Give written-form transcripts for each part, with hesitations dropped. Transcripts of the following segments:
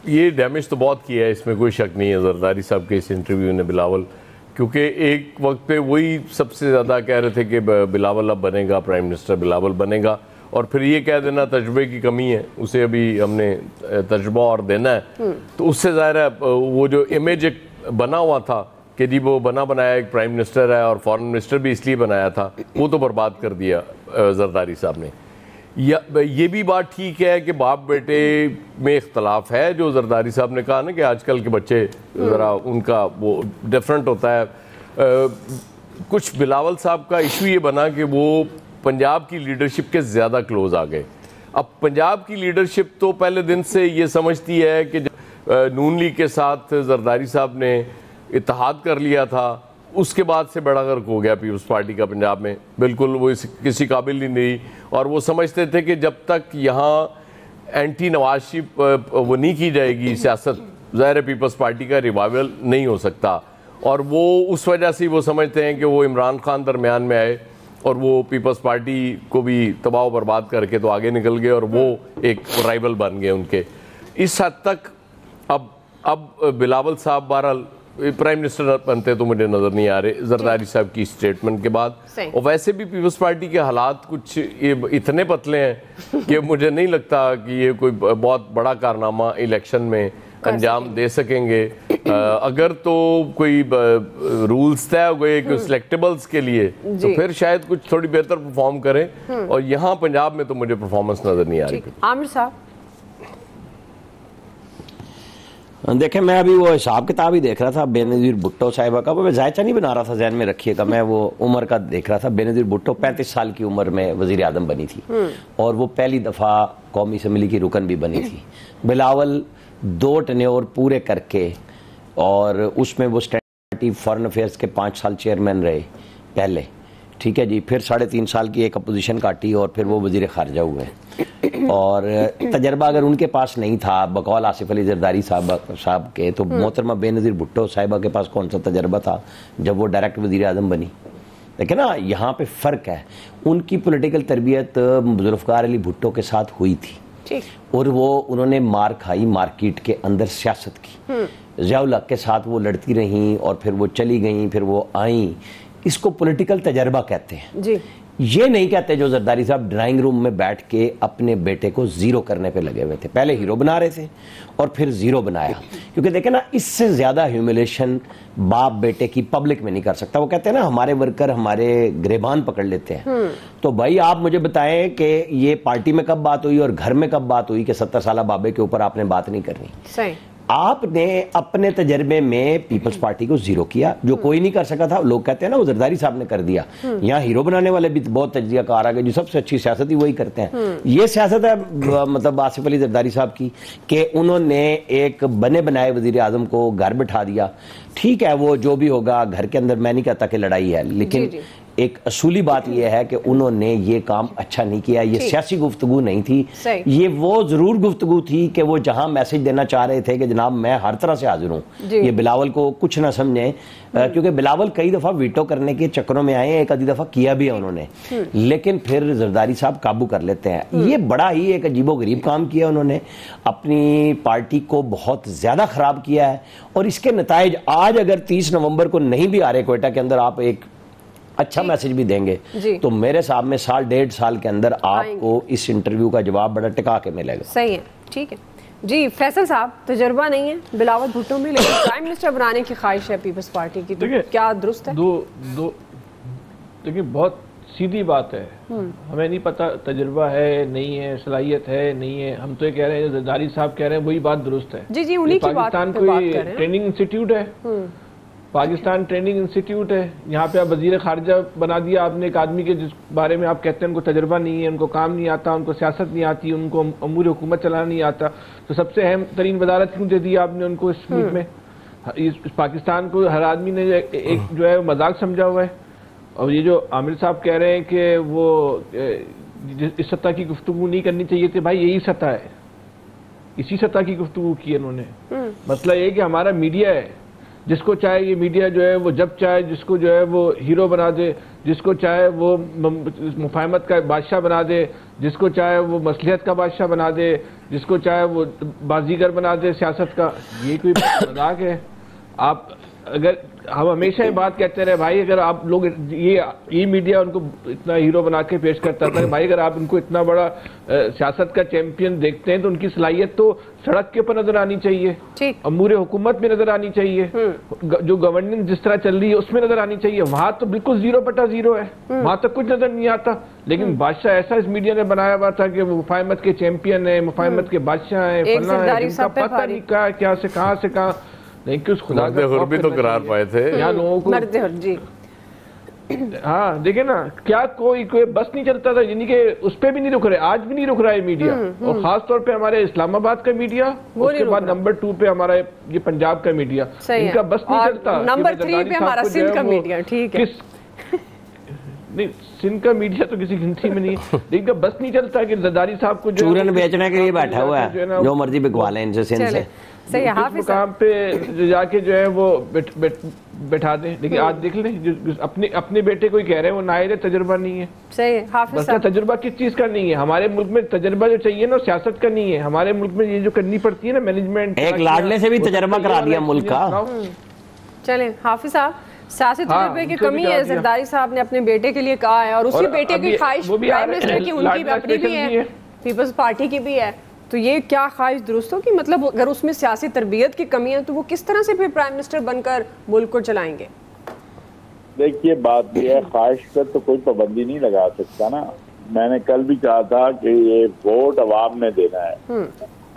ये डैमेज तो बहुत किया है, इसमें कोई शक नहीं है जरदारी साहब के इस इंटरव्यू ने बिलावल, क्योंकि एक वक्त पे वही सबसे ज़्यादा कह रहे थे कि बिलावल अब बनेगा प्राइम मिनिस्टर, बिलावल बनेगा, और फिर ये कह देना तजुर्बे की कमी है, उसे अभी हमने तजुर्बा और देना है। तो उससे ज़ाहिर है वो जो इमेज एक बना हुआ था कि जी वो बना बनाया एक प्राइम मिनिस्टर है और फॉरेन मिनिस्टर भी इसलिए बनाया था, वो तो बर्बाद कर दिया जरदारी साहब ने। ये भी बात ठीक है कि बाप बेटे में इख्तलाफ है, जो जरदारी साहब ने कहा ना कि आजकल के बच्चे ज़रा उनका वो डिफरेंट होता है। कुछ बिलावल साहब का इशू ये बना कि वो पंजाब की लीडरशिप के ज़्यादा क्लोज आ गए। अब पंजाब की लीडरशिप तो पहले दिन से ये समझती है कि नून लीग के साथ जरदारी साहब ने इत्तेहाद कर लिया था, उसके बाद से बड़ा गर्क हो गया पीपल्स पार्टी का पंजाब में, बिल्कुल वो किसी काबिल ही नहीं। और वो समझते थे कि जब तक यहाँ एंटी नवाज शरीफ वो नहीं की जाएगी सियासत, ज़ाहिर पीपल्स पार्टी का रिवाइवल नहीं हो सकता। और वो उस वजह से वो समझते हैं कि वो इमरान खान दरमियान में आए और वो पीपल्स पार्टी को भी तबाह बर्बाद करके तो आगे निकल गए और वो एक राइवल बन गए उनके। इस हद तक अब बिलावल साहब बहरहाल प्राइम मिनिस्टर बनते तो मुझे नज़र नहीं आ रहे जरदारी साहब की स्टेटमेंट के बाद। और वैसे भी पीपल्स पार्टी के हालात कुछ ये इतने पतले हैं कि मुझे नहीं लगता कि ये कोई बहुत बड़ा कारनामा इलेक्शन में अंजाम दे सकेंगे। अगर तो कोई रूल्स तय हो गए कि सिलेक्टेबल्स के लिए, तो फिर शायद कुछ थोड़ी बेहतर परफॉर्म करें। और यहाँ पंजाब में तो मुझे परफॉर्मेंस नज़र नहीं आ रही। आमिर साहब देखें, मैं अभी वो हिसाब किताब ही देख रहा था बेनज़ीर भुट्टो साहिबा का, मैं जायचा नहीं बना रहा था, जहन में रखिएगा, मैं वो उम्र का देख रहा था। बेनज़ीर भुट्टो 35 साल की उम्र में वज़ीर आज़म बनी थी और वो पहली दफ़ा कौमी असम्बली की रुकन भी बनी थी। बिलावल 2 टेन्योर पूरे करके और उसमें वो स्टैंडिंग फॉरेन अफेयर्स के 5 साल चेयरमैन रहे पहले, ठीक है जी। फिर 3.5 साल की एक अपोजिशन काटी और फिर वो वज़ीर ख़ारजा हुए। और तजर्बा अगर उनके पास नहीं था बकौल आसिफ अली जरदारी साहब के, तो मोहतरमा बेनज़ीर भुट्टो साहिबा के पास कौन सा तजर्बा था जब वो डायरेक्ट वज़ीर आज़म बनी। देखिए ना, यहाँ पे फ़र्क है। उनकी पॉलिटिकल तरबियत जुल्फ़िकार अली भुट्टो के साथ हुई थी और वो उन्होंने मार खाई मार्केट के अंदर सियासत की। ज़िया-उल हक़ के साथ वो लड़ती रहीं और फिर वो चली गईं, फिर वो आईं। इसको पॉलिटिकल तजर्बा कहते हैं जी। ये नहीं कहते जो जरदारी साहब ड्राइंग रूम में बैठ के अपने बेटे को जीरो करने पे लगे हुए थे। पहले हीरो बना रहे थे और फिर जीरो बनाया, क्योंकि देखें ना, इससे ज्यादा ह्यूमिलेशन बाप बेटे की पब्लिक में नहीं कर सकता। वो कहते हैं ना, हमारे वर्कर हमारे गिरेबान पकड़ लेते हैं। तो भाई आप मुझे बताएं कि ये पार्टी में कब बात हुई और घर में कब बात हुई कि 70 साल बाबे के ऊपर आपने बात नहीं करनी। सही। आपने अपने तजर्बे में पीपल्स पार्टी को जीरो किया, जो कोई नहीं कर सका था। लोग कहते हैं ना वो जरदारी साहब ने कर दिया। यहाँ हीरो बनाने वाले भी बहुत तजरियाकार आ गए, जो सबसे अच्छी सियासत ही वही करते हैं। ये सियासत है मतलब आसिफ अली जरदारी साहब की कि उन्होंने एक बने बनाए वजीर आजम को घर बिठा दिया। ठीक है, वो जो भी होगा घर के अंदर, मैं नहीं कहता कि लड़ाई है, लेकिन जी। एक असूली बात यह है कि उन्होंने ये काम अच्छा नहीं किया। ये सियासी गुफ्तगू नहीं थी, ये वो जरूर गुफ्तगू थी कि वो जहां मैसेज देना चाह रहे थे कि जनाब मैं हर तरह से हाजिर हूं। ये बिलावल को कुछ ना समझे, क्योंकि बिलावल कई दफा वीटो करने के चक्करों में आए हैं, एक आधी दफा किया भी है उन्होंने, लेकिन फिर जरदारी साहब काबू कर लेते हैं। ये बड़ा ही एक अजीबोगरीब काम किया उन्होंने, अपनी पार्टी को बहुत ज्यादा खराब किया है। और इसके नतायज आज अगर 30 नवंबर को नहीं भी आ रहे क्वेटा के अंदर, आप एक अच्छा मैसेज भी देंगे, तो मेरे हिसाब में 1.5 साल के अंदर आपको इस इंटरव्यू का जवाब बड़ा टिका के मिलेगा। सही है, ठीक है जी। फैसल साहब, तजर्बा नहीं है बिलावल भुट्टो में, लेकिन प्राइम मिनिस्टर बनाने की ख्वाहिश है पीपल्स पार्टी की, तो क्या दुरुस्त है? देखिए, बहुत सीधी बात है। हमें नहीं पता तजर्बा है नहीं है, सलाहियत है नहीं है। हम तो ये कह रहे हैं, जरदारी साहब कह रहे हैं, वही बात दुरुस्त है। जी जी, उन्हीं की बात पाकिस्तान कोई ट्रेनिंग इंस्टीट्यूट है, पाकिस्तान ट्रेनिंग इंस्टीट्यूट है। यहाँ पे आप वजीर खारजा बना दिया आपने एक आदमी के जिस बारे में आप कहते हैं उनको तजर्बा नहीं है, उनको काम नहीं आता, उनको सियासत नहीं आती, उनको अमूर हुकूमत चलाना नहीं आता। तो सबसे अहम तरीन वजारत क्यों दे दी आपने उनको इस मुल्क में? इस पाकिस्तान को हर आदमी ने एक जो है मजाक समझा हुआ है। और ये जो आमिर साहब कह रहे हैं कि वो इस सतह की गुफ्तगू नहीं करनी चाहिए थी, भाई यही सतह है, इसी सतह की गुफ्तगू की इन्होंने। मतलब ये कि हमारा मीडिया है, जिसको चाहे ये मीडिया जो है वो जब चाहे जिसको जो है वो हीरो बना दे, जिसको चाहे वो मुफाहमत का बादशाह बना दे, जिसको चाहे वो मसलिहत का बादशाह बना दे, जिसको चाहे वो बाजीगर बना दे सियासत का। ये कोई मजाक है? आप अगर हम हमेशा ये बात कहते रहे भाई, अगर आप लोग ये मीडिया उनको इतना हीरो बना के पेश करता था भाई, अगर आप इनको इतना बड़ा सियासत का चैंपियन देखते हैं तो उनकी सलाहियत तो सड़क के ऊपर नजर आनी चाहिए, अमूर हुकूमत में नजर आनी चाहिए, जो गवर्नेंस जिस तरह चल रही है उसमें नजर आनी चाहिए। वहां तो बिल्कुल 0/0 है, वहां तक कुछ नजर नहीं आता। लेकिन बादशाह ऐसा इस मीडिया ने बनाया हुआ था कि वो मुफाहमत के चैंपियन है, मुफाहमत के बादशाह है, फलना है, जिनका पता नहीं क्या से कहाँ नहीं कि उस खुदा का भी तो करार पाए थे यहाँ लोगों को जी। हाँ देखे ना, क्या कोई बस नहीं चलता था, यानी कि उस पर भी नहीं रुक रहे, आज भी नहीं रुक रहा है मीडिया। और खास तौर पे हमारे इस्लामाबाद का मीडिया, उसके बाद नंबर 2 पे हमारा ये पंजाब का मीडिया, इनका बस नहीं चलता। नंबर 3 पे हमारा सिंध का मीडिया, ठीक है। नहीं, सिंध का मीडिया तो किसी गिनती में नहीं है, लेकिन बस नहीं चलता कि जरदारी साहब को चूरन बेचने के लिए बैठा हुआ है, जो मर्जी बिकवा लें इनसे सिंध से। सही है, हाफिज मुकाम पे जाके जो है वो बैठा दें। लेकिन आज देख लें, अपने बेटे को ही कह रहे हैं वो नाहिद तजुर्बा नहीं है। सही है हाफिज साहब, तजुर्बा किस चीज का नहीं है? हमारे मुल्क में तजुर्बा जो चाहिए ना सियासत का नहीं है। हमारे मुल्क में ये जो करनी पड़ती है ना मैनेजमेंट, एक लाडले से भी तजुर्बा करा दिया मुल्क का। चले हाफिज साहब, सियासी तजुर्बे की कमी है, जरदारी साहब ने अपने बेटे के लिए कहा है, और उसी बेटे की ख्वाहिश प्राइम मिनिस्टर की, उनकी अपनी भी है, पीपल्स पार्टी की भी है। तो ये क्या ख्वाहिश दुरुस्त हो कि मतलब अगर उसमें सियासी तरबियत की कमी है तो वो किस तरह से फिर प्राइम मिनिस्टर बनकर मुल्क को चलाएंगे? देखिए बात यह है, ख्वाहिश पर तो कोई पाबंदी नहीं लगा सकता ना। मैंने कल भी कहा था कि ये वोट अवाम ने देना है।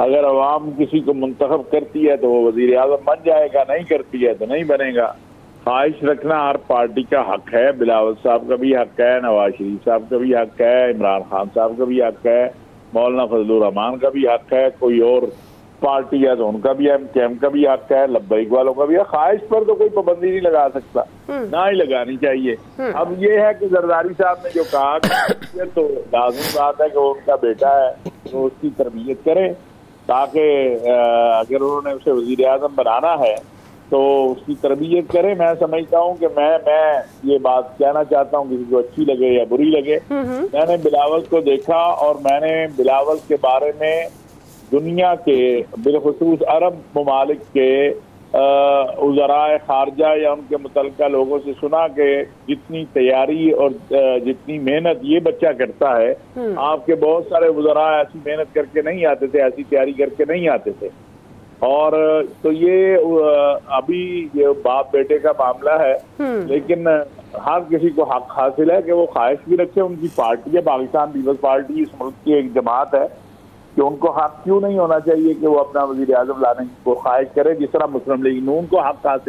अगर अवाम किसी को मुंतखब करती है तो वो वजीर आज़म बन जाएगा, नहीं करती है तो नहीं बनेगा। ख्वाहिश रखना हर पार्टी का हक है, बिलावल साहब का भी हक है, नवाज शरीफ साहब का भी हक है, इमरान खान साहब का भी हक है, मौलाना फजलुर रहमान का भी हक है, कोई और पार्टी है तो उनका भी, एमकेएम का भी हक है, लब्बैक वालों का भी है। ख्वाहिश पर तो कोई पाबंदी नहीं लगा सकता, ना ही लगानी चाहिए। अब ये है कि जरदारी साहब ने जो कहा तो लाज़िम बात है कि वो उनका बेटा है तो उसकी तरबियत करें, ताकि अगर उन्होंने उसे वजीर आज़म बनाना है तो उसकी तरबियत करें। मैं समझता हूँ कि मैं ये बात कहना चाहता हूँ, किसी को अच्छी लगे या बुरी लगे, मैंने बिलावल को देखा और मैंने बिलावल के बारे में दुनिया के बिलखुसूस अरब ममालिक के उज़राए खारजा या उनके मुतल्लिका लोगों से सुना कि जितनी तैयारी और जितनी मेहनत ये बच्चा करता है, आपके बहुत सारे उज़रा ऐसी मेहनत करके नहीं आते थे, ऐसी तैयारी करके नहीं आते थे। और तो ये अभी ये बाप बेटे का मामला है, लेकिन हर किसी को हक हासिल है कि वो ख्वाहिश भी रखे। उनकी पार्टी है पाकिस्तान पीपल्स पार्टी, इस मुल्क की एक जमात है कि उनको हक क्यों नहीं होना चाहिए कि वो अपना वजीर आज़म लाने की ख्वाहिश करे, जिस तरह मुस्लिम लीग नून को हक हासिल